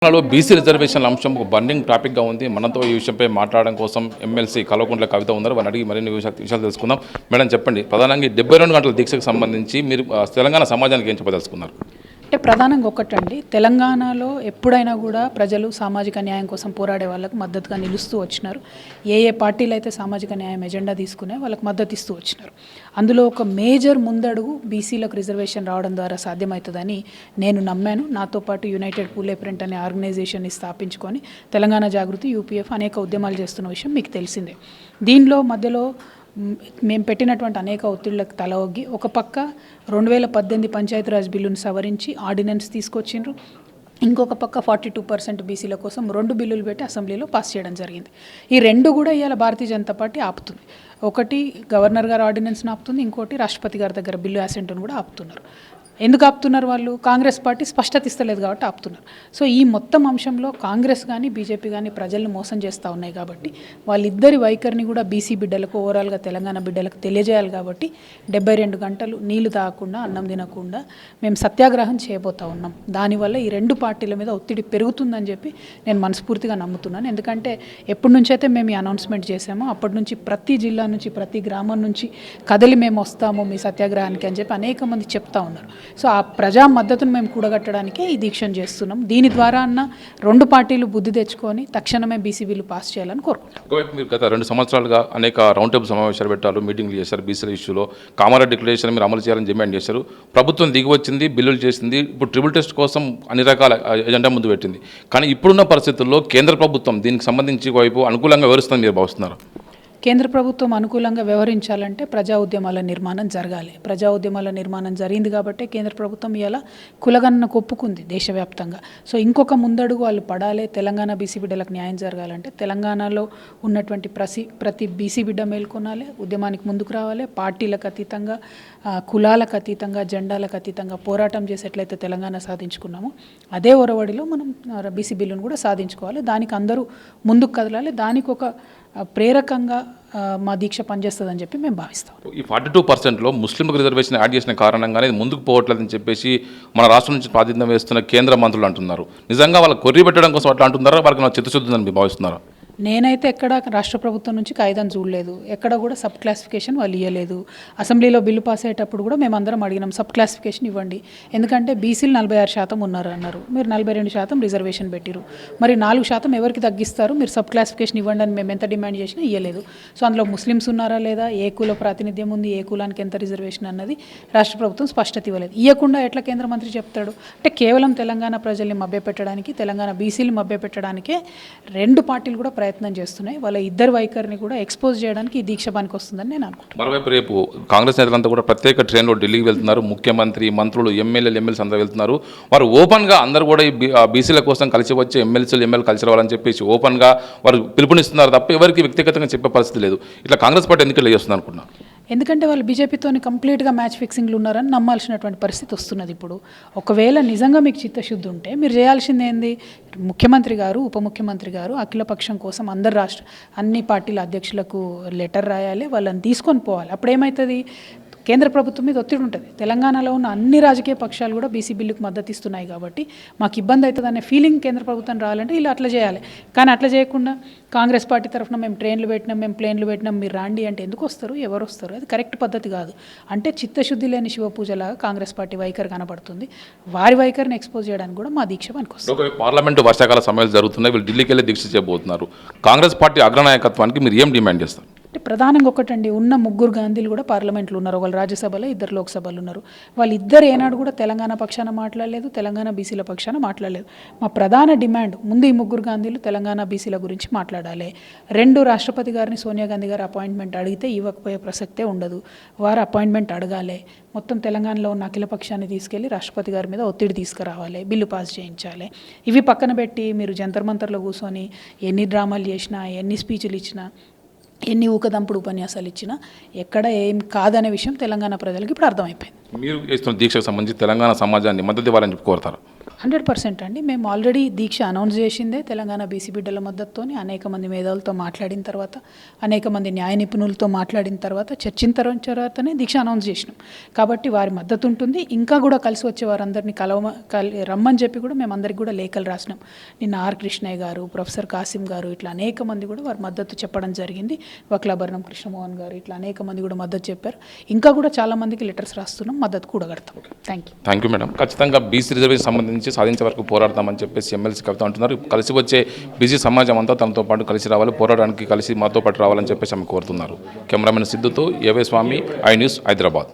తెలంగాణలో బీసీ రిజర్వేషన్ల అంశం ఒక బర్నింగ్ టాపిక్గా ఉంది. మనతో ఈ విషయంపై మాట్లాడడం కోసం ఎమ్మెల్సీ కల్వకుంట్ల కవిత ఉన్నారు. వారిని అడిగి మరిన్ని విషయాలు తెలుసుకుందాం. మేడం చెప్పండి, ప్రధానంగా 72 గంటల దీక్షకు సంబంధించి మీరు తెలంగాణ సమాజానికి ఏం చెప్పదలుచుకున్నారు? అంటే ప్రధానంగా ఒకటండి, తెలంగాణలో ఎప్పుడైనా కూడా ప్రజలు సామాజిక న్యాయం కోసం పోరాడే వాళ్ళకు మద్దతుగా నిలుస్తూ వచ్చినారు. ఏ పార్టీలు అయితే సామాజిక న్యాయం ఎజెండా తీసుకునే వాళ్ళకి మద్దతు ఇస్తూ వచ్చినారు. అందులో ఒక మేజర్ ముందడుగు బీసీలకు రిజర్వేషన్ రావడం ద్వారా సాధ్యమవుతుందని నేను నమ్మాను. నాతో పాటు యునైటెడ్ పూలే ప్రింట్ అనే ఆర్గనైజేషన్ని స్థాపించుకొని తెలంగాణ జాగృతి యూపీఎఫ్ అనేక ఉద్యమాలు చేస్తున్న విషయం మీకు తెలిసిందే. దీనిలో మధ్యలో మేము పెట్టినటువంటి అనేక ఒత్తిళ్లకు తల ఒగ్గి ఒక పక్క 2018 పంచాయతీరాజ్ బిల్లును సవరించి ఆర్డినెన్స్ తీసుకొచ్చిండ్రు. ఇంకొక పక్క 42% బీసీల కోసం 2 బిల్లులు పెట్టి అసెంబ్లీలో పాస్ చేయడం జరిగింది. ఈ 2 కూడా ఇవాళ భారతీయ జనతా పార్టీ ఆపుతుంది. ఒకటి గవర్నర్ గారు ఆర్డినెన్స్ని ఆపుతుంది, ఇంకోటి రాష్ట్రపతి గారి దగ్గర బిల్లు అసెంట్ను కూడా ఆపుతున్నారు. ఎందుకు ఆపుతున్నారు? వాళ్ళు కాంగ్రెస్ పార్టీ స్పష్టత ఇస్తలేదు కాబట్టి ఆపుతున్నారు. సో ఈ మొత్తం అంశంలో కాంగ్రెస్ కానీ బీజేపీ కానీ ప్రజలను మోసం చేస్తూ ఉన్నాయి కాబట్టి వాళ్ళిద్దరి వైఖరిని కూడా బీసీ బిడ్డలకు, ఓవరాల్గా తెలంగాణ బిడ్డలకు తెలియజేయాలి. కాబట్టి 72 గంటలు నీళ్లు తాగకుండా, అన్నం తినకుండా మేము సత్యాగ్రహం చేయబోతూ ఉన్నాం. దానివల్ల ఈ 2 పార్టీల మీద ఒత్తిడి పెరుగుతుందని చెప్పి నేను మనస్ఫూర్తిగా నమ్ముతున్నాను. ఎందుకంటే ఎప్పటి నుంచి అయితే మేము ఈ అనౌన్స్మెంట్ చేసామో అప్పటి నుంచి ప్రతి జిల్లా నుంచి, ప్రతి గ్రామం నుంచి కదలి మేము వస్తాము మీ సత్యాగ్రహానికి అని చెప్పి అనేక మంది చెప్తా ఉన్నారు. సో ఆ ప్రజా మద్దతును మేము కూడగట్టడానికే ఈ దీక్షను చేస్తున్నాం. దీని ద్వారా అన్న 2 పార్టీలు బుద్ధి తెచ్చుకొని తక్షణమే బీసీ బిల్లు పాస్ చేయాలని కోరుకుంటున్నాం. ఒకవైపు మీరు గత 2 సంవత్సరాలుగా అనేక రౌండ్ టేబుల్ సమావేశాలు పెట్టారు, మీటింగ్లు చేశారు. బీసీల ఇష్యూలో కామారెడ్డి డిక్లరేషన్ మీరు అమలు చేయాలని డిమాండ్ చేశారు. ప్రభుత్వం దిగి వచ్చింది, బిల్లులు చేసింది. ఇప్పుడు ట్రిపుల్ టెస్ట్ కోసం అన్ని రకాల ఎజెండా ముందు పెట్టింది. కానీ ఇప్పుడున్న పరిస్థితుల్లో కేంద్ర ప్రభుత్వం దీనికి సంబంధించి వైపు అనుకూలంగా వివరిస్తుందని మీరు భావిస్తున్నారు? కేంద్ర ప్రభుత్వం అనుకూలంగా వ్యవహరించాలంటే ప్రజా ఉద్యమాల నిర్మాణం జరగాలి. ప్రజా ఉద్యమాల నిర్మాణం జరిగింది కాబట్టి కేంద్ర ప్రభుత్వం ఇలా కులగణనకు ఒప్పుకుంది దేశవ్యాప్తంగా. సో ఇంకొక ముందడుగు వాళ్ళు పడాలి. తెలంగాణ బీసీ బిడ్డలకు న్యాయం జరగాలంటే తెలంగాణలో ఉన్నటువంటి ప్రతి బీసీ బిడ్డ మేల్కొనాలి, ఉద్యమానికి ముందుకు రావాలి. పార్టీలకు అతీతంగా, కులాలకు అతీతంగా, జెండాలకు అతీతంగా పోరాటం చేసేట్లయితే తెలంగాణ సాధించుకున్నాము, అదే ఒరవడిలో మనం బీసీ బిల్లును కూడా సాధించుకోవాలి. దానికి అందరూ ముందుకు కదలాలి. దానికి ఒక ప్రేరకంగా మా దీక్ష పనిచేస్తుందని చెప్పి మేము భావిస్తాం. ఈ 42%లో ముస్లింలకు రిజర్వేషన్ యాడ్ చేసిన కారణంగానే ముందుకు పోవట్లేదని చెప్పేసి మన రాష్ట్రం నుంచి ప్రాతినిధ్యం వేస్తున్న కేంద్ర మంత్రులు అంటున్నారు. నిజంగా వాళ్ళ కొర్రి పెట్టడం కోసం అట్లా అంటున్నారా, వాళ్ళకి నా చిత్తశుద్ధి ఉందని మీరు భావిస్తున్నారా? నేనైతే ఎక్కడ రాష్ట్ర ప్రభుత్వం నుంచి కాగితం చూడలేదు, ఎక్కడ కూడా సబ్ క్లాసిఫికేషన్ వాళ్ళు ఇవ్వలేదు. అసెంబ్లీలో బిల్లు పాస్ అయ్యేటప్పుడు కూడా మేమందరం అడిగినాం సబ్ క్లాసిఫికేషన్ ఇవ్వండి. ఎందుకంటే బీసీలు 46% ఉన్నారు అన్నారు, మీరు 42% రిజర్వేషన్ పెట్టిరు. మరి 4% ఎవరికి తగ్గిస్తారు, మీరు సబ్ క్లాసిఫికేషన్ ఇవ్వండి అని మేము ఎంత డిమాండ్ చేసినా ఇవ్వలేదు. సో అందులో ముస్లిమ్స్ ఉన్నారా లేదా, ఏ కుల ప్రాతినిధ్యం ఉంది, ఏ కులానికి ఎంత రిజర్వేషన్ అన్నది రాష్ట్ర ప్రభుత్వం స్పష్టత ఇవ్వలేదు. ఇవ్వకుండా ఎట్లా కేంద్ర మంత్రి చెప్తాడు? అంటే కేవలం తెలంగాణ ప్రజల్ని మభ్యపెట్టడానికి, తెలంగాణ బీసీలు మభ్యపెట్టడానికే 2 పార్టీలు కూడా ప్రయత్నం చేస్తున్నాయి. వాళ్ళ ఇద్దరు వైఖరిని కూడా ఎక్స్పోజ్ చేయడానికి ఈ దీక్ష పనికి వస్తుందని నేను అనుకుంటున్నాను. మరోవైపు రేపు కాంగ్రెస్ నేతలంతా కూడా ప్రత్యేక ట్రైన్లో ఢిల్లీకి వెళ్తున్నారు. ముఖ్యమంత్రి, మంత్రులు, ఎమ్మెల్యేలు అందరూ వెళ్తున్నారు. వారు ఓపెన్గా అందరూ కూడా ఈ బీసీల కోసం కలిసి వచ్చి ఎమ్మెల్యేలు కలిసి రావాలని చెప్పేసి ఓపెన్గా వారు పిలుపునిస్తున్నారు తప్ప ఎవరికి వ్యక్తిగతంగా చెప్పే పరిస్థితి లేదు. ఇట్లా కాంగ్రెస్ పార్టీ ఎందుకు ఇలా చేస్తుంది అనుకుంటున్నాను? ఎందుకంటే వాళ్ళు బీజేపీతో కంప్లీట్గా మ్యాచ్ ఫిక్సింగ్లు ఉన్నారని నమ్మాల్సినటువంటి పరిస్థితి వస్తున్నది. ఇప్పుడు ఒకవేళ నిజంగా మీకు చిత్తశుద్ధి ఉంటే మీరు చేయాల్సింది ఏంది? ముఖ్యమంత్రి గారు, ఉప ముఖ్యమంత్రి గారు అఖిలపక్షం కోసం అన్ని పార్టీల అధ్యక్షులకు లెటర్ రాయాలి, వాళ్ళని తీసుకొని పోవాలి. అప్పుడు ఏమవుతుంది? కేంద్ర ప్రభుత్వం మీద ఒత్తిడి ఉంటుంది. తెలంగాణలో ఉన్న అన్ని రాజకీయ పక్షాలు కూడా బీసీ బిల్లుకు మద్దతు ఇస్తున్నాయి కాబట్టి మాకు ఇబ్బంది అవుతుంది అనే ఫీలింగ్ కేంద్ర ప్రభుత్వం రావాలంటే ఇలా అట్లా చేయాలి. కానీ అట్లా చేయకుండా కాంగ్రెస్ పార్టీ తరఫున మేము ట్రైన్లు పెట్టినాం, మేము ప్లేన్లు పెట్టినాం, మీరు రాండి అంటే ఎందుకు వస్తారు, ఎవరు వస్తారు? అది కరెక్ట్ పద్ధతి కాదు. అంటే చిత్తశుద్ధి లేని శివపూజలాగా కాంగ్రెస్ పార్టీ వైఖరి కనబడుతుంది. వారి వైఖరిని ఎక్స్పోజ్ చేయడానికి కూడా మా దీక్ష పనికొస్తుంది. పార్లమెంటు వర్షాకాల సమావేశాలు జరుగుతున్నాయి, వీళ్ళు ఢిల్లీకి వెళ్ళి దీక్ష చేయబోతున్నారు. కాంగ్రెస్ పార్టీ అగ్రనాయకత్వానికి మీరు ఏం డిమాండ్ చేస్తారు? అంటే ప్రధానంగా ఒకటండి, ఉన్న 3 గాంధీలు కూడా పార్లమెంట్లో ఉన్నారు. ఒకళ్ళు రాజ్యసభలో, 2 లోక్సభలు ఉన్నారు. వాళ్ళిద్దరు ఏనాడు కూడా తెలంగాణ పక్షాన మాట్లాడలేదు, తెలంగాణ బీసీల పక్షాన మాట్లాడలేదు. మా ప్రధాన డిమాండ్ ముందు ఈ 3 గాంధీలు తెలంగాణ బీసీల గురించి మాట్లాడాలి. 2 రాష్ట్రపతి గారిని సోనియా గాంధీ గారు అపాయింట్మెంట్ అడిగితే ఇవ్వకపోయే ప్రసక్తే ఉండదు. వారు అపాయింట్మెంట్ అడగాలి. మొత్తం తెలంగాణలో ఉన్న అఖిల పక్షాన్ని తీసుకెళ్లి రాష్ట్రపతి గారి మీద ఒత్తిడి తీసుకురావాలి, బిల్లు పాస్ చేయించాలి. ఇవి పక్కన పెట్టి మీరు జంతర్ మంతర్లో కూర్చొని ఎన్ని డ్రామాలు చేసినా, ఎన్ని స్పీచ్లు ఇచ్చినా, ఎన్ని ఊకదంపుడు ఉపన్యాసాలు ఇచ్చినా ఎక్కడ ఏం కాదనే విషయం తెలంగాణ ప్రజలకు ఇప్పుడు అర్థమైపోయింది. మీరు చేస్తున్న దీక్షకు సంబంధించి తెలంగాణ సమాజాన్ని మద్దతు ఇవ్వాలని కోరుతారు? 100% అండి. మేము ఆల్రెడీ దీక్ష అనౌన్స్ చేసిందే తెలంగాణ బీసీ బిడ్డల మద్దతుతోని అనేక మంది మేధావులతో మాట్లాడిన తర్వాత, అనేక మంది న్యాయ నిపుణులతో మాట్లాడిన తర్వాత, చర్చించిన తర్వాతనే దీక్ష అనౌన్స్ చేసినాం. కాబట్టి వారి మద్దతు ఉంటుంది. ఇంకా కూడా కలిసి వచ్చే వారందరినీ రమ్మని చెప్పి కూడా మేము అందరికీ కూడా లేఖలు రాసినాం. నిన్న ఆర్ కృష్ణయ్య గారు, ప్రొఫెసర్ కాసిం గారు ఇట్లా అనేక మంది కూడా వారి మద్దతు చెప్పడం జరిగింది. వక్లాభరణం కృష్ణమోహన్ గారు ఇట్లా అనేక మంది కూడా మద్దతు చెప్పారు. ఇంకా కూడా చాలా మందికి లెటర్స్ రాస్తున్నాం, మద్దతు కూడా కడతాం. Thank you madam. ఖచ్చితంగా బీసీ రిజర్వేషన్ సంబంధించి సాధించే వరకు పోరాడతామని చెప్పేసి ఎమ్మెల్సీ కవిత అంటున్నారు. కలిసి వచ్చే బీసీ సమాజం అంతా తనతో పాటు కలిసి రావాలి, పోరాడడానికి కలిసి మాతో పాటు రావాలని చెప్పేసి ఆమె కోరుతున్నారు. కెమెరామెన్ సిద్ధుతో A Y Swamy, I news, Hyderabad.